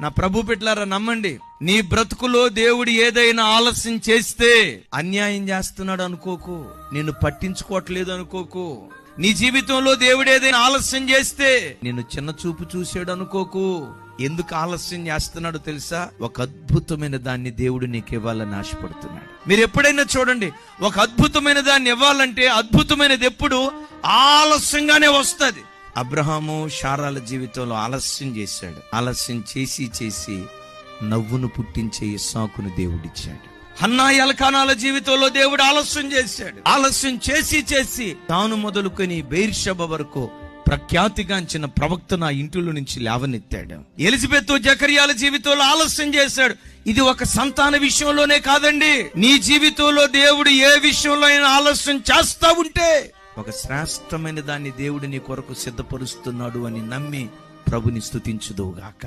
నా ప్రభు బిడ్డలారా నమ్మండి, నీ బ్రతుకులో దేవుడు ఏదైనా ఆలస్యం చేస్తే అన్యాయం చేస్తున్నాడు అనుకోకు, నిన్ను పట్టించుకోవట్లేదు అనుకోకు. నీ జీవితంలో దేవుడు ఏదైనా ఆలస్యం చేస్తే నిన్ను చిన్న చూపు చూసాడు అనుకోకు. ఎందుకు ఆలస్యం చేస్తున్నాడో తెలుసా? ఒక అద్భుతమైన దాన్ని దేవుడు నీకు ఇవ్వాలని ఆశపడుతున్నాడు. మీరు ఎప్పుడైనా చూడండి, ఒక అద్భుతమైన దాన్ని ఇవ్వాలంటే అద్భుతమైనది ఎప్పుడు ఆలస్యంగానే వస్తుంది. అబ్రహాము శారాల జీవితంలో ఆలస్యం చేశాడు. ఆలస్యం చేసి నవ్వును పుట్టించే ఇస్సాకును దేవుడిచ్చాడు. హన్నా ఎల్కానాల జీవితంలో దేవుడు ఆలస్యం చేశాడు. ఆలస్యం చేసి తాను మొదలుకొని బెయిర్షెబ వరకు ప్రఖ్యాతిగాంచిన ప్రవక్త నా ఇంటిలో నుంచి లేవనెత్తాడు. ఎలిజబెత్ జకర్యాల జీవితంలో ఆలస్యం చేశాడు. ఇది ఒక సంతాన విషయంలోనే కాదండి, నీ జీవితంలో దేవుడు ఏ విషయంలో అయినా ఆలస్యం చేస్తా ఉంటే ఒక శ్రేష్టమైన దాన్ని దేవుడు నీ కొరకు సిద్ధపరుస్తున్నాడు అని నమ్మి ప్రభుని స్తుతించుదువుగాక.